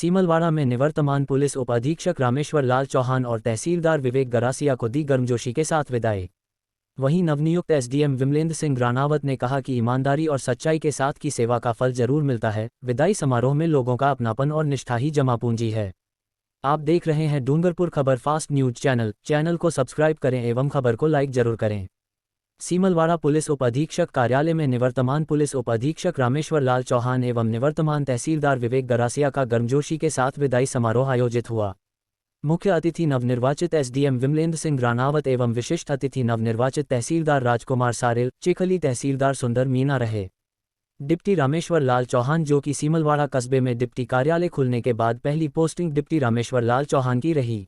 सीमलवाड़ा में निवर्तमान पुलिस उप अधीक्षक रामेश्वर लाल चौहान और तहसीलदार विवेक गरासिया को दी गर्मजोशी के साथ विदाई। वहीं नवनियुक्त एसडीएम विमलेंद्र सिंह राणावत ने कहा कि ईमानदारी और सच्चाई के साथ की सेवा का फल जरूर मिलता है। विदाई समारोह में लोगों का अपनापन और निष्ठा ही जमा पूंजी है। आप देख रहे हैं डूंगरपुर खबर फास्ट न्यूज चैनल को सब्सक्राइब करें एवं खबर को लाइक जरूर करें। सीमलवाड़ा पुलिस उप अधीक्षक कार्यालय में निवर्तमान पुलिस उप अधीक्षक रामेश्वर लाल चौहान एवं निवर्तमान तहसीलदार विवेक गरासिया का गर्मजोशी के साथ विदाई समारोह आयोजित हुआ। मुख्य अतिथि नवनिर्वाचित एसडीएम विमलेंद्र सिंह राणावत एवं विशिष्ट अतिथि नवनिर्वाचित तहसीलदार राजकुमार सारेल, चिखली तहसीलदार सुंदर मीना रहे। डिप्टी रामेश्वर लाल चौहान, जो कि सीमलवाड़ा कस्बे में डिप्टी कार्यालय खुलने के बाद पहली पोस्टिंग डिप्टी रामेश्वर लाल चौहान की रही,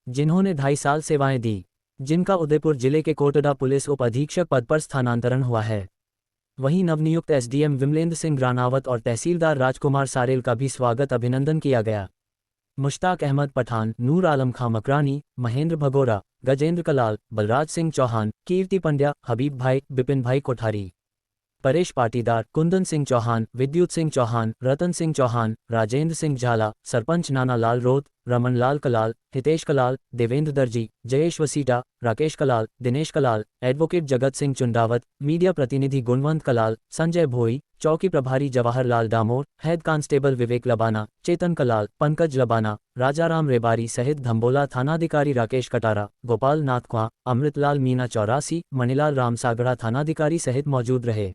जिन्होंने 2.5 साल सेवाएं दी, जिनका उदयपुर जिले के कोटड़ा पुलिस उप अधीक्षक पद पर स्थानांतरण हुआ है। वहीं नवनियुक्त एसडीएम विमलेंद्र सिंह राणावत और तहसीलदार राजकुमार सारेल का भी स्वागत अभिनंदन किया गया। मुश्ताक अहमद पठान, नूर आलम खां मकरानी, महेंद्र भगोरा, गजेंद्र कलाल, बलराज सिंह चौहान, कीर्ति पंड्या, हबीब भाई, बिपिन भाई कोठारी, परेश पाटीदार, कुंदन सिंह चौहान, विद्युत सिंह चौहान, रतन सिंह चौहान, राजेंद्र सिंह झाला, सरपंच नाना लाल रोत, रमन लाल कलाल, हितेश कलाल, देवेंद्र दर्जी, जयेश वसीटा, राकेश कलाल, दिनेश कलाल, एडवोकेट जगत सिंह चुंडावत, मीडिया प्रतिनिधि गुणवंत कलाल, संजय भोई, चौकी प्रभारी जवाहर लाल डामोर, हेड कांस्टेबल विवेक लबाना, चेतन कलाल, पंकज लबाना, राजाराम रेबारी सहित धम्बोला थानाधिकारी राकेश कटारा, गोपाल नाथ क्वां, अमृतलाल मीना 84, मणिलाल रामसागड़ा थानाधिकारी सहित मौजूद रहे।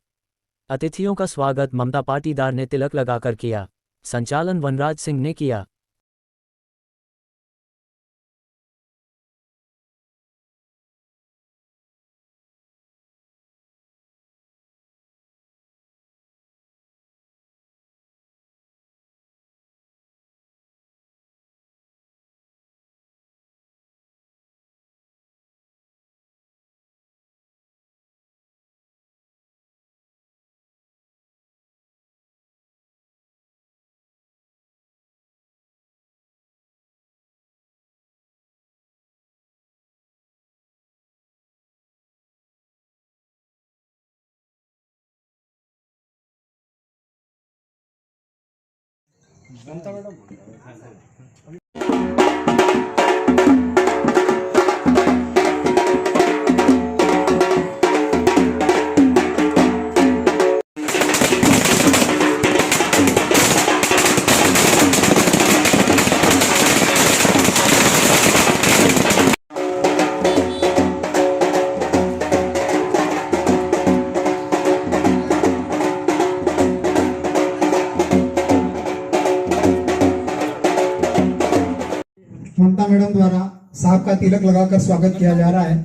अतिथियों का स्वागत ममता पाटीदार ने तिलक लगाकर किया। संचालन वनराज सिंह ने किया। ममता मैडम ममता मैडम द्वारा साहब का तिलक लगाकर स्वागत किया जा रहा है।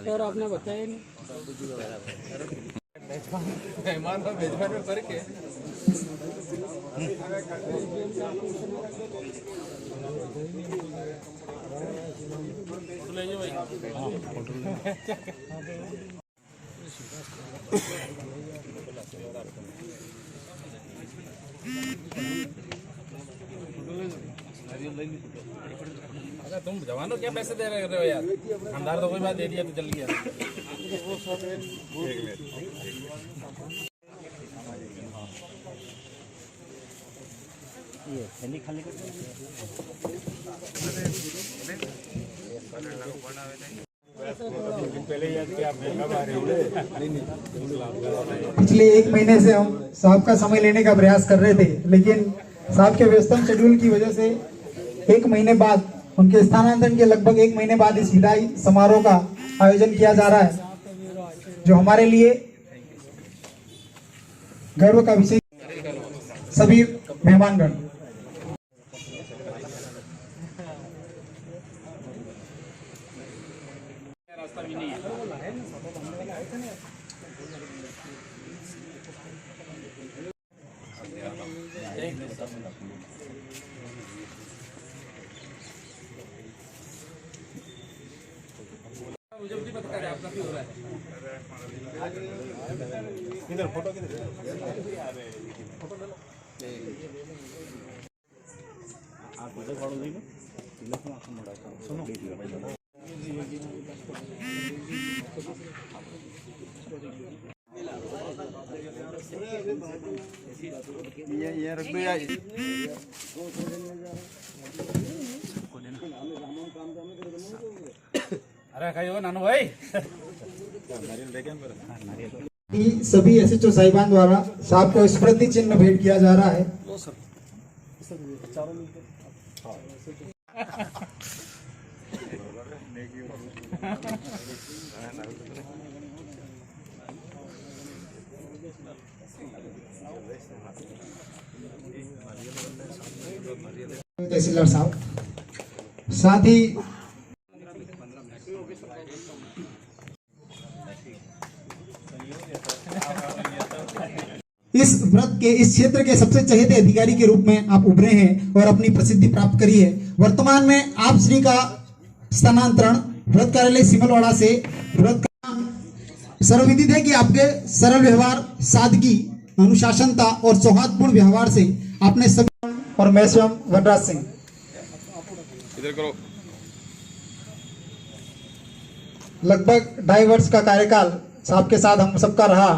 और आपने बताया नहीं मेहमान और मेजबान में फर्क है। अरे तुम जवानों क्या पैसे दे रहे हो यार, अंधार तो कोई बात दे दिया तो चल गया। ये थैली खाली कर पिछले 1 महीने से हम साहब का समय लेने का प्रयास कर रहे थे, लेकिन साहब के व्यस्तम शेड्यूल की वजह से 1 महीने बाद, उनके स्थानांतरण के लगभग 1 महीने बाद इस विदाई समारोह का आयोजन किया जा रहा है, जो हमारे लिए गर्व का विषय। सभी मेहमानगण रास्ता भी नहीं है। मुझे भी पता है आपका क्यों हो रहा है। किधर फोटो किधर? अरे कहीं हो नानू भाई कि सभी एसएचओ साहिबान द्वारा साहब को स्मृति चिन्ह भेंट किया जा रहा है। तहसीलदार साहब, साथ ही इस व्रत के इस क्षेत्र के सबसे चहेते अधिकारी के रूप में आप उभरे हैं और अपनी प्रसिद्धि प्राप्त करी है। वर्तमान में आप श्री का स्थानांतरण व्रत कार्यालय सिमलवाड़ा से व्रत का सर्वविदित है कि आपके सरल व्यवहार, सादगी, अनुशासनता और सौहार्दपूर्ण व्यवहार से आपने सभी और मैं स्वयं वनराज सिंह इधर करो लगभग 2.5 वर्ष का कार्यकाल साहब के साथ हम सबका रहा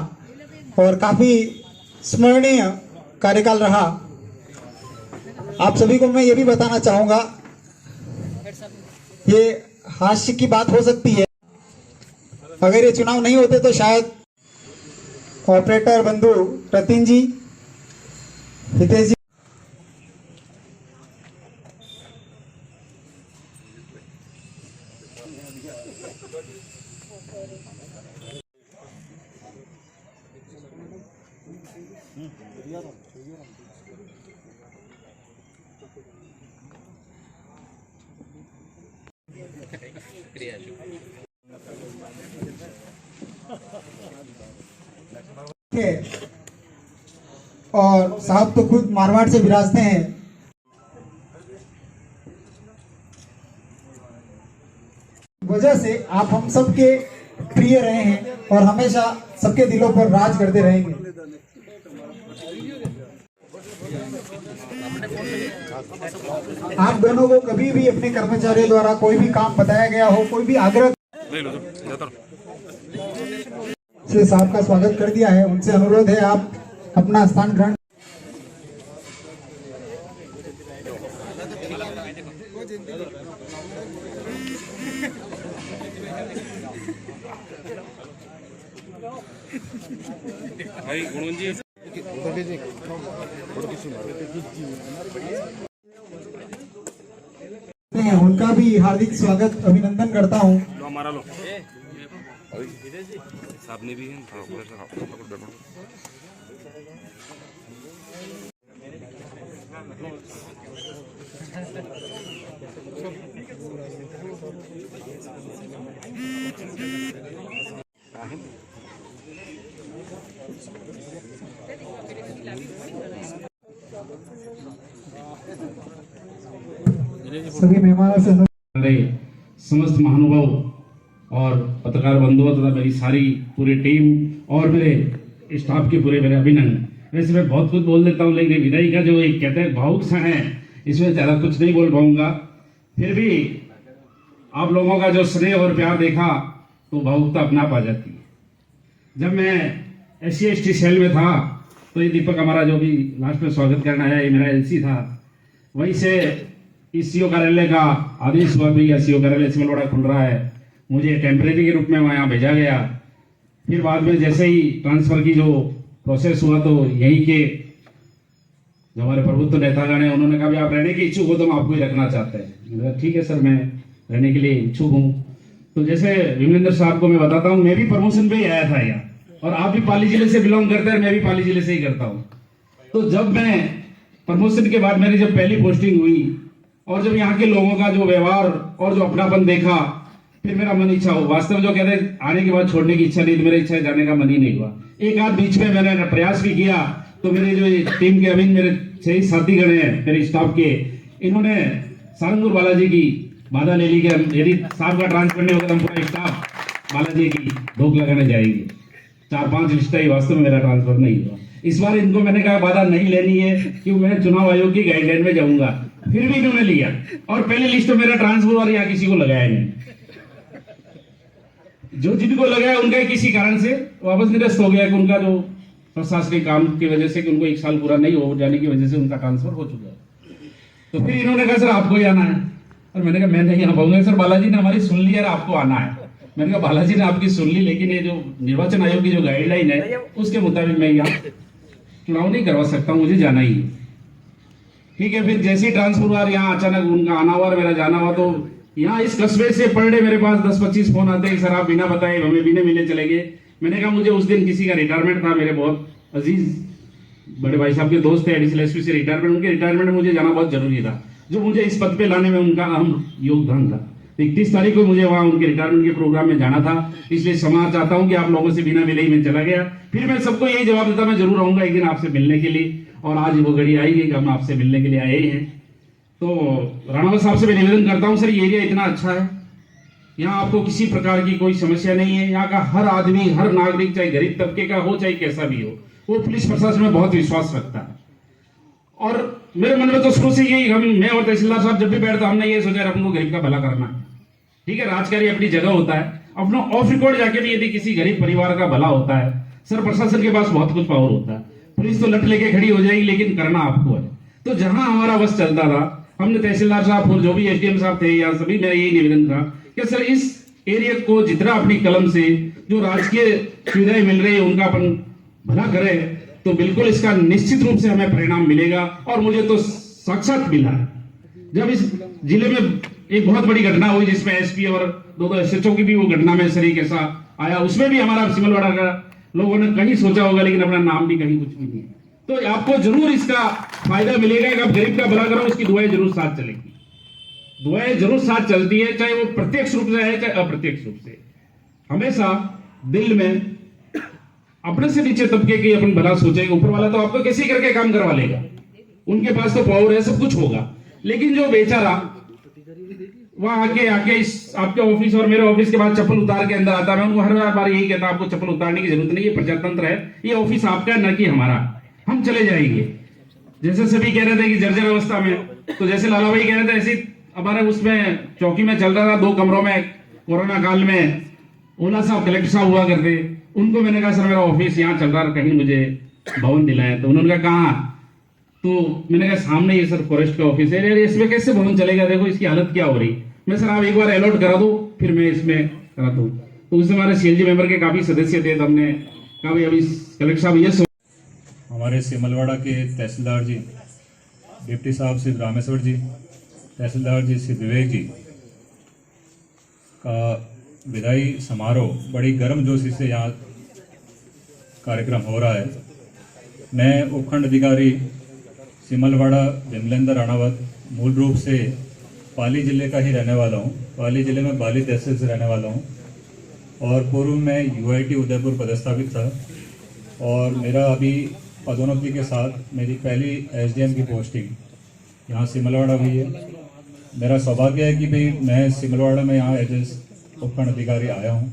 और काफी स्मरणीय कार्यकाल रहा। आप सभी को मैं ये भी बताना चाहूंगा, ये हास्य की बात हो सकती है, अगर ये चुनाव नहीं होते तो शायद ऑपरेटर बंधु रतिन जी, हितेश जी, और साहब तो खुद मारवाड़ से विराजते हैं। वजह से आप हम सबके प्रिय रहे हैं और हमेशा सबके दिलों पर राज करते रहेंगे। आप दोनों को कभी भी अपने कर्मचारियों द्वारा कोई भी काम बताया गया हो, कोई भी आग्रह से साहब का स्वागत कर दिया है, उनसे अनुरोध है आप अपना स्थान ग्रहण। भाई गुणवन जी उनका भी हार्दिक स्वागत अभिनंदन करता हूँ। लो हमारा लो साहब ने भी सभी मेहमानों से समस्त महानुभाव और पत्रकार बंधुओं तथा मेरी सारी पूरी टीम और मेरे स्टाफ के पूरे मेरे अभिनंदन। वैसे मैं बहुत कुछ बोल देता हूँ, लेकिन विदाई का जो एक कहते हैं भावुक सा है, इसमें ज़्यादा कुछ नहीं बोल पाऊंगा। फिर भी आप लोगों का जो स्नेह और प्यार देखा तो भावुकता अपना पा जाती है। जब मैं SC/ST सेल में था तो ये दीपक हमारा जो भी लास्ट में स्वागत करने आया, ये मेरा LC था। वहीं से इस CO कार्यालय का आदेश हुआ भी CO कार्यालय सिमलवाड़ा खुल रहा है, मुझे टेम्परेरी के रूप में वहाँ भेजा गया। फिर बाद में जैसे ही ट्रांसफर की जो प्रोसेस हुआ तो यहीं के जो हमारे प्रभुत्व नेतागण हैं उन्होंने कहा भी आप रहने के इच्छुक हो तो हम आपको ही रखना चाहते हैं। मैंने कहा ठीक है सर, मैं रहने के लिए इच्छुक हूँ। तो जैसे विमलेंद्र साहब को मैं बताता हूँ, मैं भी प्रमोशन पे ही आया था यहाँ, और आप भी पाली जिले से बिलोंग करते हैं, मैं भी पाली जिले से ही करता हूँ। तो जब मैं प्रमोशन के बाद मेरी जब पहली पोस्टिंग हुई और जब यहाँ के लोगों का जो व्यवहार और जो अपनापन देखा, फिर मेरा मन इच्छा हो, वास्तव में जो कहते हैं आने के बाद छोड़ने की इच्छा नहीं थी, मेरी इच्छा जाने का मन ही नहीं हुआ। एक आध बीच में मैंने प्रयास भी किया तो मेरे जो टीम के अभी मेरे 6 साथीगण हैं मेरे स्टाफ के, इन्होंने सारंगपुर बालाजी की बाधा ले ली कि यदि साहब का ट्रांसफर नहीं होगा तो हम पूरा स्टाफ बालाजी की धोख लगाने जाएंगे। 4-5 रिश्ता ही, वास्तव में मेरा ट्रांसफर नहीं हुआ। इस बार इनको मैंने कहा बाधा नहीं लेनी है कि मैं चुनाव आयोग की गाइडलाइन में जाऊंगा, फिर भी इन्होंने लिया और पहले लिस्ट में मेरा ट्रांसफर और यहाँ किसी को लगाया नहीं। जो जिनको लगाया उनका किसी कारण से वापस निरस्त हो गया कि उनका जो प्रशासनिक काम की वजह से कि उनको 1 साल पूरा नहीं हो जाने की वजह से उनका ट्रांसफर हो चुका है। तो फिर इन्होंने कहा सर आपको ही आना है, और मैंने कहा मैं नहीं आ पाऊंगा। सर बालाजी ने हमारी सुन ली यार, आपको आना है। मैंने कहा बालाजी ने आपकी सुन ली, लेकिन ये जो निर्वाचन आयोग की जो गाइडलाइन है उसके मुताबिक मैं यहाँ चुनाव नहीं करवा सकता हूँ, मुझे जाना ही है। ठीक है, फिर जैसे ही ट्रांसफर हुआ यहाँ अचानक उनका आना हुआ और मेरा जाना हुआ, तो यहाँ इस कस्बे से पर डे मेरे पास 10-25 फोन आते हैं सर आप बिना बताए हमें बिना मिले चले गए। मैंने कहा मुझे उस दिन किसी का रिटायरमेंट था, मेरे बहुत अजीज बड़े भाई साहब के दोस्त थे एडिशनल एसपी से रिटायरमेंट, उनके रिटायरमेंट में मुझे जाना बहुत जरूरी था, जो मुझे इस पद पे लाने में उनका अहम योगदान था। 31 तारीख को मुझे वहां उनके रिटायरमेंट के प्रोग्राम में जाना था, इसलिए क्षमा चाहता हूं कि आप लोगों से बिना मिले ही मैं चला गया। फिर मैं सबको यही जवाब देता मैं जरूर आऊंगा एक दिन आपसे मिलने के लिए, और आज वो घड़ी आई है कि हम आपसे मिलने के लिए आए हैं। तो राणावत साहब से मैं निवेदन करता हूं, सर ये एरिया इतना अच्छा है, यहाँ आपको किसी प्रकार की कोई समस्या नहीं है। यहाँ का हर आदमी, हर नागरिक, चाहे गरीब तबके का हो चाहे कैसा भी हो, वो पुलिस प्रशासन में बहुत विश्वास रखता है। और मेरे मन में तो शुरू से यही मैं और तहसीलदार साहब जब भी बैठता हमने ये सोचा अपन को गरीब का भला करना है। ठीक है, राजकारी अपनी जगह होता है, अपना ऑफ रिकॉर्ड जाके भी यदि किसी गरीब परिवार का भला होता है, सर प्रशासन के पास बहुत कुछ पावर होता है। पुलिस तो लट लेके खड़ी हो जाएगी, लेकिन करना आपको है। तो जहां हमारा बस चलता था, हमने तहसीलदार साहब और जो भी एसडीएम साहब थे या सभी, मेरा यही निवेदन था कि सर इस एरिया को जितना अपनी कलम से जो राजकीय सुविधाएं मिल रही है उनका अपन भला करे, तो बिल्कुल इसका निश्चित रूप से हमें परिणाम मिलेगा। और मुझे तो साक्षात मिला है जब इस जिले में एक बहुत बड़ी घटना हुई जिसमें एसपी और 2 एसएचओ की भी वो घटना में शरीक ऐसा आया, उसमें भी हमारा सिमलवाड़ा का लोगों ने कहीं सोचा होगा, लेकिन अपना नाम भी कहीं कुछ भी नहीं। तो आपको जरूर इसका फायदा मिलेगा कि आप गरीब का भला करो, उसकी दुआएं जरूर साथ चलेगी। दुआएं जरूर साथ चलती है, चाहे वो प्रत्यक्ष रूप से है चाहे अप्रत्यक्ष रूप से। हमेशा दिल में अपने से नीचे तबके की अपन भला सोचेंगे, ऊपर वाला तो आपको कैसे करके काम करवा लेगा, उनके पास तो पावर है, सब कुछ होगा। लेकिन जो बेचारा वहां आके इस आपके ऑफिस और मेरे ऑफिस के बाद चप्पल उतार के अंदर आता है, मैं उनको हर बार यही कहता आपको चप्पल उतारने की जरूरत नहीं, ये प्रजातंत्र है, ये ऑफिस आपका न कि हमारा, हम चले जाएंगे। जैसे सभी कह रहे थे कि जर्जर अवस्था में, तो जैसे लाला भाई कह रहे थे ऐसे हमारे उसमें चौकी में चल रहा था 2 कमरों में, कोरोना काल में ओला साहब कलेक्टर साहब हुआ करते, उनको मैंने कहा सर मेरा ऑफिस यहाँ चल रहा है, कहीं मुझे भवन दिलाए। तो उन्होंने कहा तो मैंने कहा सामने ये सर फॉरेस्ट का ऑफिस है, यार इसमें कैसे भवन चलेगा, देखो इसकी हालत क्या हो रही। मैं सर आप एक बार अलॉट करा दो फिर मैं इसमें करा दूं। तो उसमें हमारे सीएलजी मेंबर के काफी सदस्य थे, तो हमने कहा भाई अभी कलेक्टर साहब ये हमारे सिमलवाड़ा के तहसीलदार जी, डिप्टी साहब श्री रामेश्वर जी, तहसीलदार जी श्री विवेक जी का विदाई समारोह बड़ी गर्मजोशी से यहाँ कार्यक्रम हो रहा है। मैं उपखंड अधिकारी सिमलवाड़ा विमलेंद्र राणावत मूल रूप से पाली ज़िले का ही रहने वाला हूँ। पाली ज़िले में बाली तहसील से रहने वाला हूँ और पूर्व में यूआईटी उदयपुर पदस्थापित था और मेरा अभी पदोन्नति के साथ मेरी पहली एसडीएम की पोस्टिंग यहाँ सिमलवाड़ा हुई है। मेरा सौभाग्य है कि भाई मैं सिमलवाड़ा में यहाँ एज उपखंड अधिकारी आया हूँ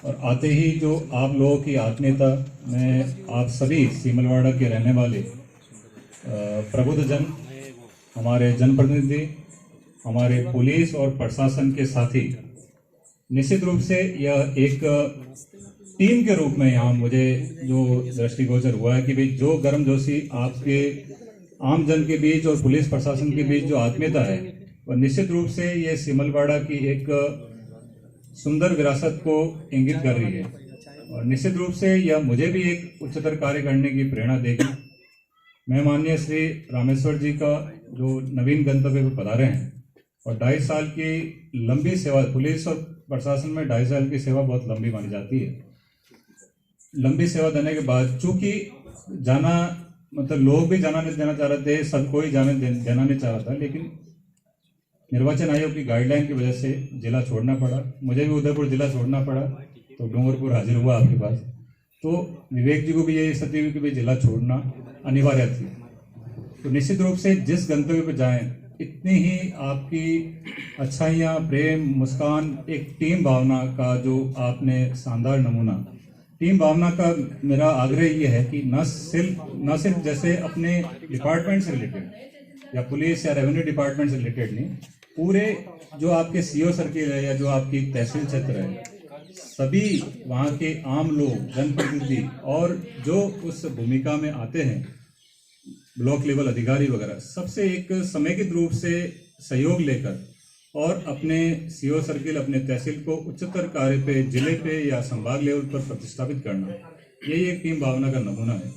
और आते ही जो आप लोगों की आत्मीयता, मैं आप सभी सिमलवाड़ा के रहने वाले प्रबुद्धजन, हमारे जनप्रतिनिधि, हमारे पुलिस और प्रशासन के साथी, निश्चित रूप से यह एक टीम के रूप में यहाँ मुझे जो दृष्टिगोचर हुआ है कि भाई जो गर्मजोशी आपके आम जन के बीच और पुलिस प्रशासन के बीच जो आत्मीयता है, वह निश्चित रूप से ये सिमलवाड़ा की एक सुंदर विरासत को इंगित कर रही है और निश्चित रूप से यह मुझे भी एक उच्चतर कार्य करने की प्रेरणा देगी। मैं माननीय श्री रामेश्वर जी का जो नवीन गंतव्य पर पधारे हैं और 2.5 साल की लंबी सेवा, पुलिस और प्रशासन में 2.5 साल की सेवा बहुत लंबी मानी जाती है। लंबी सेवा देने के बाद चूंकि जाना, मतलब लोग भी जाना नहीं देना चाह रहे थे, सब कोई जाने देना नहीं चाह रहा था, लेकिन निर्वाचन आयोग की गाइडलाइन की वजह से जिला छोड़ना पड़ा। मुझे भी उदयपुर जिला छोड़ना पड़ा तो डूंगरपुर हाजिर हुआ आपके पास। तो विवेक जी को भी यही स्थिति हुई कि भाई जिला छोड़ना अनिवार्य थी। तो निश्चित रूप से जिस गंतव्य पर जाएं, इतनी ही आपकी अच्छाइयाँ, प्रेम, मुस्कान, एक टीम भावना का जो आपने शानदार नमूना टीम भावना का मेरा आग्रह ये है कि न सिर्फ जैसे अपने डिपार्टमेंट से रिलेटेड या पुलिस या रेवेन्यू डिपार्टमेंट से रिलेटेड नहीं, पूरे जो आपके सीओ सर्किल है या जो आपकी तहसील क्षेत्र है, सभी वहाँ के आम लोग, जनप्रतिनिधि और जो उस भूमिका में आते हैं, ब्लॉक लेवल अधिकारी वगैरह, सबसे एक समेकित रूप से सहयोग लेकर और अपने सीओ सर्किल, अपने तहसील को उच्चतर कार्य पे, जिले पे या संभाग लेवल पर प्रतिष्ठापित करना, यही एक टीम भावना का नमूना है।